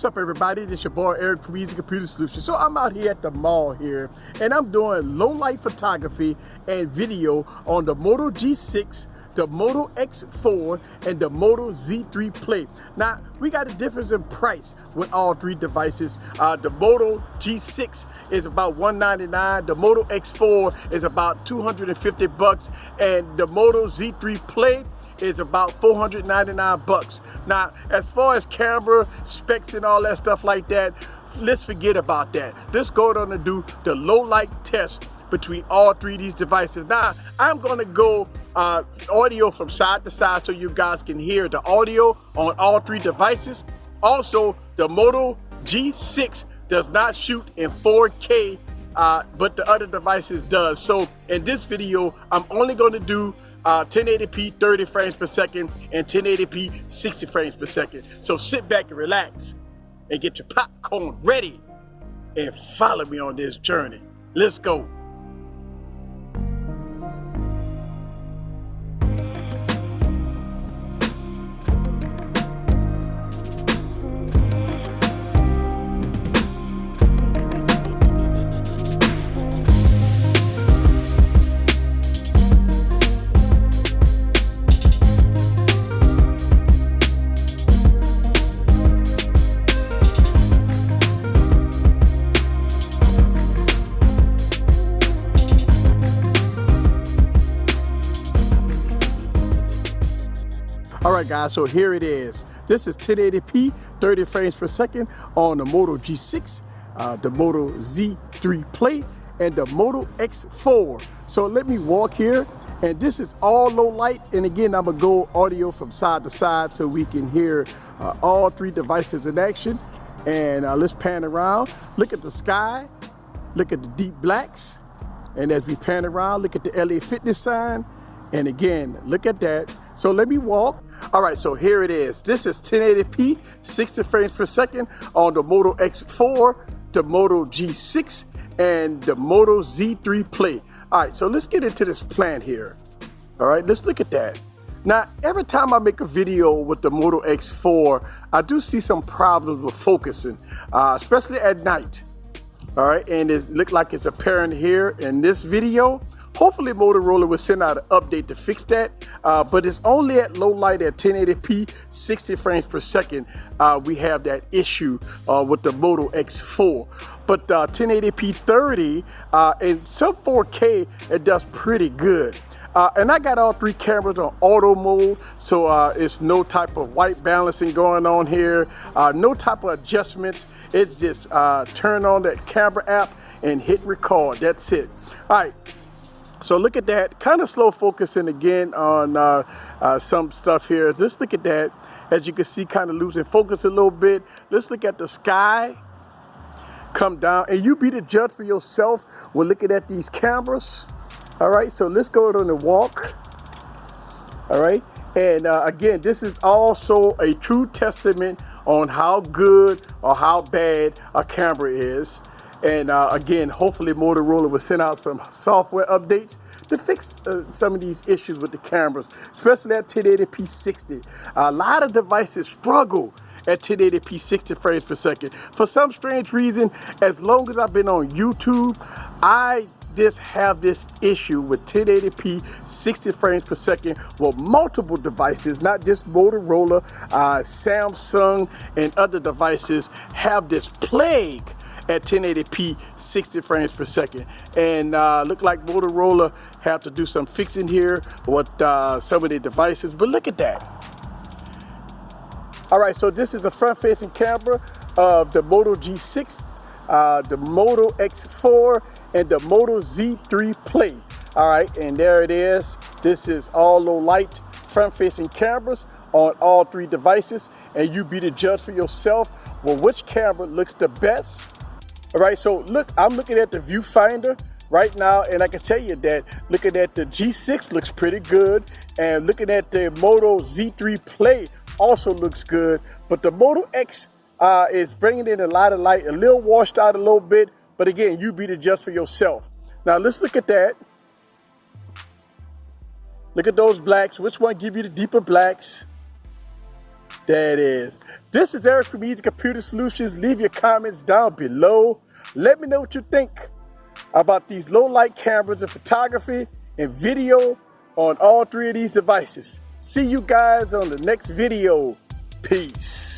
What's up, everybody? This your boy Eric from Easy Computer Solutions. So I'm out here at the mall here, and I'm doing low light photography and video on the Moto G6, the Moto X4, and the Moto Z3 Play. Now, we got a difference in price with all three devices. The Moto G6 is about $199, the Moto X4 is about $250, and the Moto Z3 Play is about $499. Now, as far as camera specs and all that stuff like that, let's forget about that. Let's go on and do the low light test between all three of these devices. Now, I'm gonna go audio from side to side so you guys can hear the audio on all three devices. Also, the Moto G6 does not shoot in 4K, but the other devices does. So in this video, I'm only gonna do 1080p 30 frames per second and 1080p 60 frames per second. So sit back and relax and get your popcorn ready and follow me on this journey. Let's go. Alright guys, so here it is. This is 1080p 30 frames per second on the Moto G6, the Moto Z3 Play, and the Moto X4. So let me walk here, and this is all low light, and again I'm gonna go audio from side to side so we can hear all three devices in action. And let's pan around, look at the sky, look at the deep blacks, and as we pan around, look at the LA Fitness sign, and again look at that. So let me walk. All right, so here it is. This is 1080p 60 frames per second on the Moto X4, the Moto G6, and the Moto Z3 Play. All right, so let's get into this plan here. All right, let's look at that. Now, every time I make a video with the Moto X4, I do see some problems with focusing, especially at night. All right, and it looks like it's apparent here in this video. Hopefully Motorola will send out an update to fix that, but it's only at low light at 1080p 60 frames per second we have that issue with the Moto X4. But 1080p 30 and some 4K, it does pretty good. And I got all three cameras on auto mode, so it's no type of white balancing going on here, no type of adjustments. It's just turn on that camera app and hit record. That's it. All right. So look at that, kind of slow focusing again on some stuff here. Let's look at that. As you can see, kind of losing focus a little bit. Let's look at the sky come down, and you be the judge for yourself when looking at these cameras. All right, so let's go on the walk. All right, and again, this is also a true testament on how good or how bad a camera is. And again, hopefully Motorola will send out some software updates to fix some of these issues with the cameras, especially at 1080p 60. A lot of devices struggle at 1080p 60 frames per second. For some strange reason, as long as I've been on YouTube, I just have this issue with 1080p 60 frames per second with multiple devices, not just Motorola, Samsung, and other devices have this plague at 1080p 60 frames per second. And look like Motorola have to do some fixing here with some of the devices, but look at that. All right, so this is the front-facing camera of the Moto G6, the Moto X4, and the Moto Z3 Play. All right, and there it is. This is all low light front-facing cameras on all three devices, and you be the judge for yourself. Well, which camera looks the best? All right, so look, I'm looking at the viewfinder right now, and I can tell you that looking at the G6 looks pretty good, and looking at the Moto Z3 Play also looks good, but the Moto X is bringing in a lot of light, a little washed out a little bit, but again, you be the judge for yourself. Now let's look at that. Look at those blacks. Which one give you the deeper blacks? There it is. This is Eric from Easy Computer Solutions. Leave your comments down below. Let me know what you think about these low light cameras in photography and video on all three of these devices. See you guys on the next video. Peace.